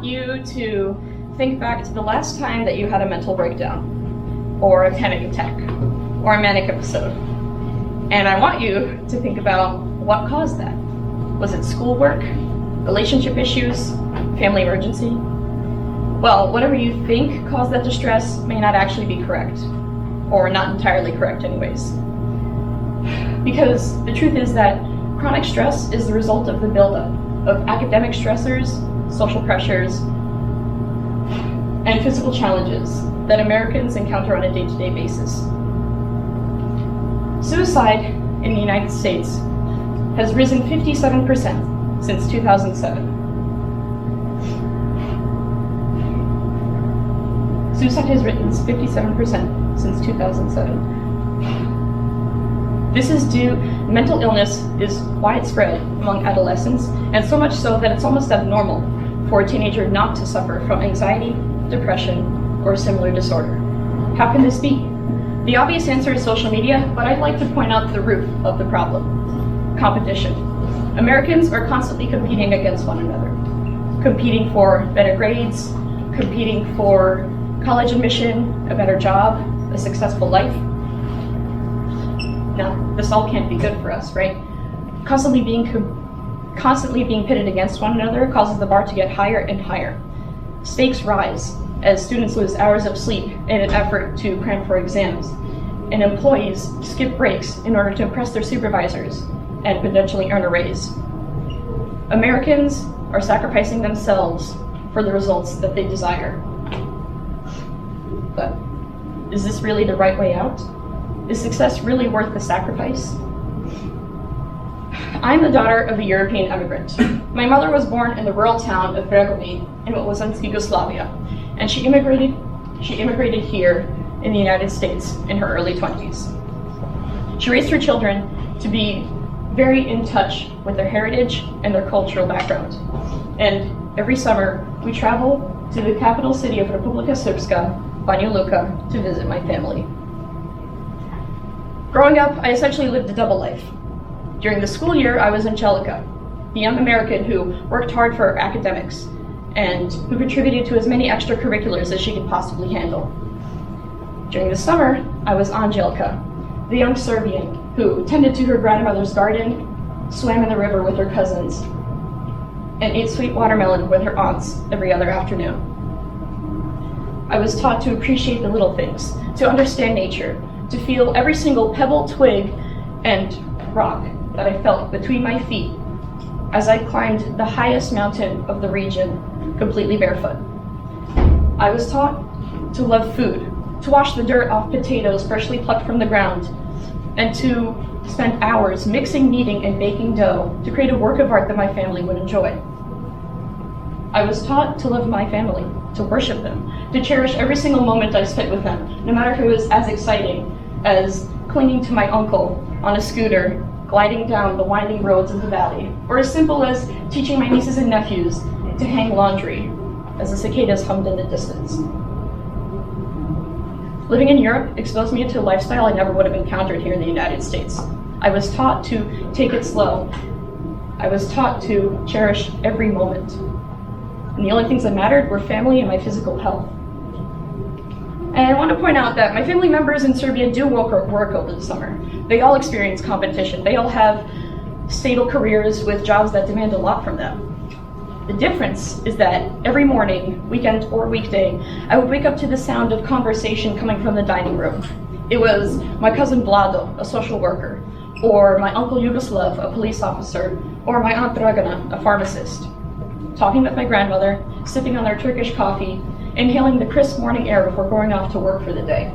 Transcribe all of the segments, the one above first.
You to think back to the last time that you had a mental breakdown, or a panic attack, or a manic episode. And I want you to think about what caused that. Was it schoolwork, relationship issues, family emergency? Well, whatever you think caused that distress may not actually be correct, or not entirely correct anyways. Because the truth is that chronic stress is the result of the buildup of academic stressors, social pressures, and physical challenges that Americans encounter on a day-to-day basis. Suicide in the United States has risen 57% since 2007. Suicide has risen 57% since 2007. This is due, mental illness is widespread among adolescents, and so much so that it's almost abnormal for a teenager not to suffer from anxiety, depression, or a similar disorder. How can this be? The obvious answer is social media, but I'd like to point out the root of the problem: competition. Americans are constantly competing against one another, competing for better grades, competing for college admission, a better job, a successful life. Now, this all can't be good for us, right? Constantly being pitted against one another causes the bar to get higher and higher. Stakes rise as students lose hours of sleep in an effort to cram for exams, and employees skip breaks in order to impress their supervisors and potentially earn a raise. Americans are sacrificing themselves for the results that they desire. But is this really the right way out? Is success really worth the sacrifice? I'm the daughter of a European immigrant. My mother was born in the rural town of Bregovic in what was once Yugoslavia, and she immigrated here in the United States in her early 20s. She raised her children to be very in touch with their heritage and their cultural background. And every summer, we travel to the capital city of Republika Srpska, Banja Luka, to visit my family. Growing up, I essentially lived a double life. During the school year, I was Angelika, the young American who worked hard for her academics and who contributed to as many extracurriculars as she could possibly handle. During the summer, I was Angelika, the young Serbian who tended to her grandmother's garden, swam in the river with her cousins, and ate sweet watermelon with her aunts every other afternoon. I was taught to appreciate the little things, to understand nature, to feel every single pebble, twig, and rock that I felt between my feet as I climbed the highest mountain of the region completely barefoot. I was taught to love food, to wash the dirt off potatoes freshly plucked from the ground, and to spend hours mixing, kneading, and baking dough to create a work of art that my family would enjoy. I was taught to love my family, to worship them, to cherish every single moment I spent with them, no matter if it was as exciting as clinging to my uncle on a scooter, gliding down the winding roads of the valley, or as simple as teaching my nieces and nephews to hang laundry as the cicadas hummed in the distance. Living in Europe exposed me to a lifestyle I never would have encountered here in the United States. I was taught to take it slow. I was taught to cherish every moment. And the only things that mattered were family and my physical health. And I want to point out that my family members in Serbia do work over the summer. They all experience competition. They all have stable careers with jobs that demand a lot from them. The difference is that every morning, weekend or weekday, I would wake up to the sound of conversation coming from the dining room. It was my cousin Vlado, a social worker, or my uncle Yugoslav, a police officer, or my aunt Dragana, a pharmacist, talking with my grandmother, sipping on their Turkish coffee, inhaling the crisp morning air before going off to work for the day.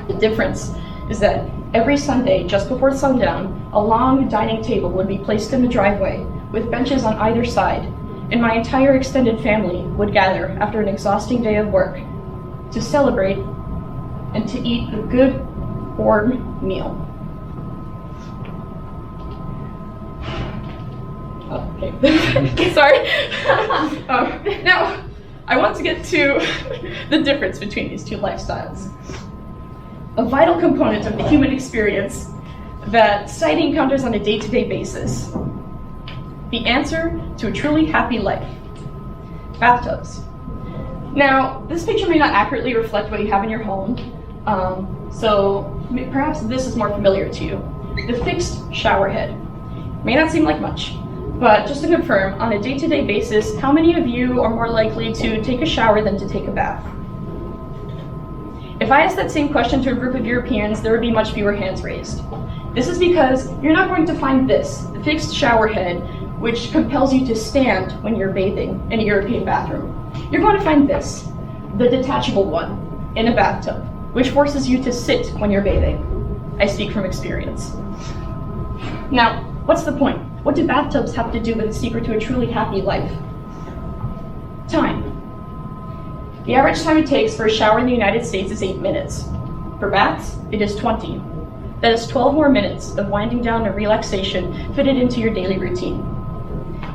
The difference is that every Sunday, just before sundown, a long dining table would be placed in the driveway with benches on either side, and my entire extended family would gather after an exhausting day of work to celebrate and to eat a good, warm meal. Oh, okay. Sorry. Now, I want to get to the difference between these two lifestyles. A vital component of the human experience that society encounters on a day-to-day basis. The answer to a truly happy life. Bathtubs. Now, this picture may not accurately reflect what you have in your home, so perhaps this is more familiar to you. The fixed shower head. May not seem like much, but just to confirm, on a day-to-day basis, how many of you are more likely to take a shower than to take a bath? If I asked that same question to a group of Europeans, there would be much fewer hands raised. This is because you're not going to find this, the fixed shower head, which compels you to stand when you're bathing in a European bathroom. You're going to find this, the detachable one, in a bathtub, which forces you to sit when you're bathing. I speak from experience. Now, what's the point? What do bathtubs have to do with the secret to a truly happy life? Time. The average time it takes for a shower in the United States is 8 minutes. For baths, it is 20. That is 12 more minutes of winding down and relaxation fitted into your daily routine.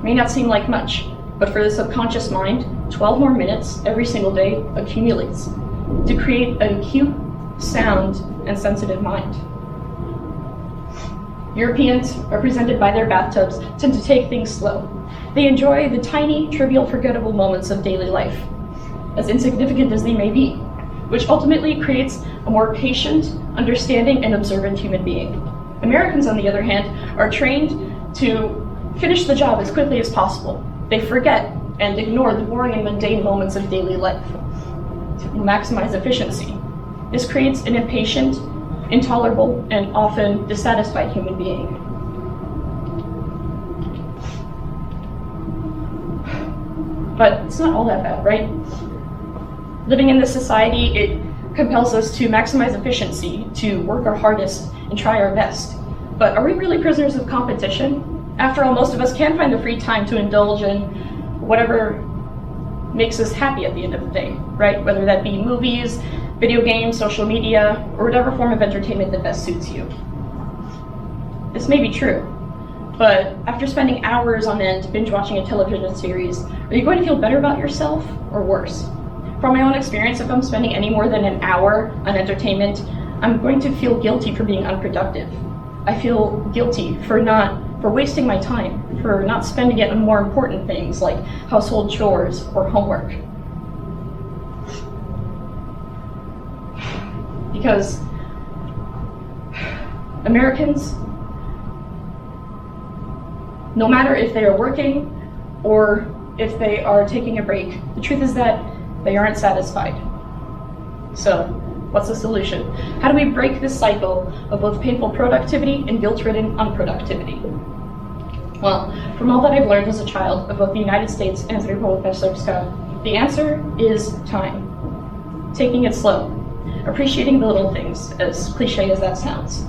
May not seem like much, but for the subconscious mind, 12 more minutes every single day accumulates to create an acute, sound, and sensitive mind. Europeans, represented by their bathtubs, tend to take things slow. They enjoy the tiny, trivial, forgettable moments of daily life, as insignificant as they may be, which ultimately creates a more patient, understanding, and observant human being. Americans, on the other hand, are trained to finish the job as quickly as possible. They forget and ignore the boring and mundane moments of daily life to maximize efficiency. This creates an impatient, intolerable, and often dissatisfied human being. But it's not all that bad, right? Living in this society, it compels us to maximize efficiency, to work our hardest and try our best. But are we really prisoners of competition? After all, most of us can find the free time to indulge in whatever makes us happy at the end of the day, right? Whether that be movies, video games, social media, or whatever form of entertainment that best suits you. This may be true, but after spending hours on end binge watching a television series, are you going to feel better about yourself or worse? From my own experience, if I'm spending any more than an hour on entertainment, I'm going to feel guilty for being unproductive. I feel guilty for wasting my time, for not spending it on more important things like household chores or homework. Because Americans, no matter if they are working or if they are taking a break, the truth is that they aren't satisfied. So, what's the solution? How do we break this cycle of both painful productivity and guilt-ridden unproductivity? Well, from all that I've learned as a child of both the United States and the Republika Srpska, the answer is time. Taking it slow. Appreciating the little things, as cliche as that sounds.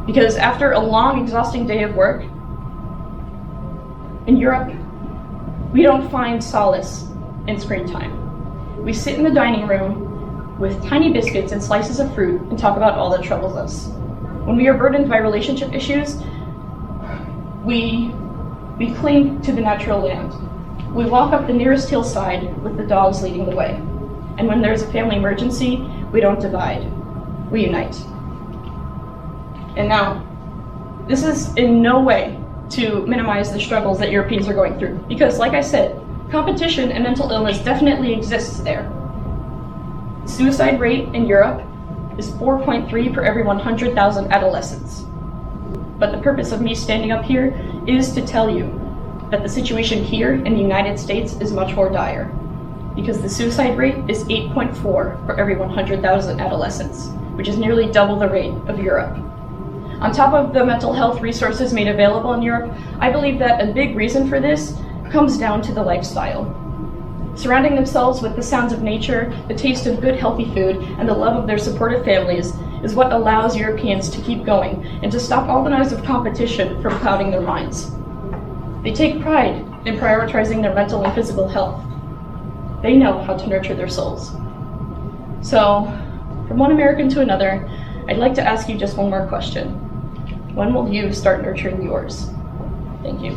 Because after a long, exhausting day of work, in Europe, we don't find solace in screen time. We sit in the dining room with tiny biscuits and slices of fruit and talk about all that troubles us. When we are burdened by relationship issues, we cling to the natural land. We walk up the nearest hillside with the dogs leading the way. And when there's a family emergency, we don't divide, we unite. And now, this is in no way to minimize the struggles that Europeans are going through, because like I said, competition and mental illness definitely exists there. The suicide rate in Europe is 4.3 per every 100,000 adolescents. But the purpose of me standing up here is to tell you that the situation here in the United States is much more dire, because the suicide rate is 8.4 for every 100,000 adolescents, which is nearly double the rate of Europe. On top of the mental health resources made available in Europe, I believe that a big reason for this comes down to the lifestyle. Surrounding themselves with the sounds of nature, the taste of good healthy food, and the love of their supportive families is what allows Europeans to keep going and to stop all the noise of competition from clouding their minds. They take pride in prioritizing their mental and physical health. They know how to nurture their souls. So, from one American to another, I'd like to ask you just one more question. When will you start nurturing yours? Thank you.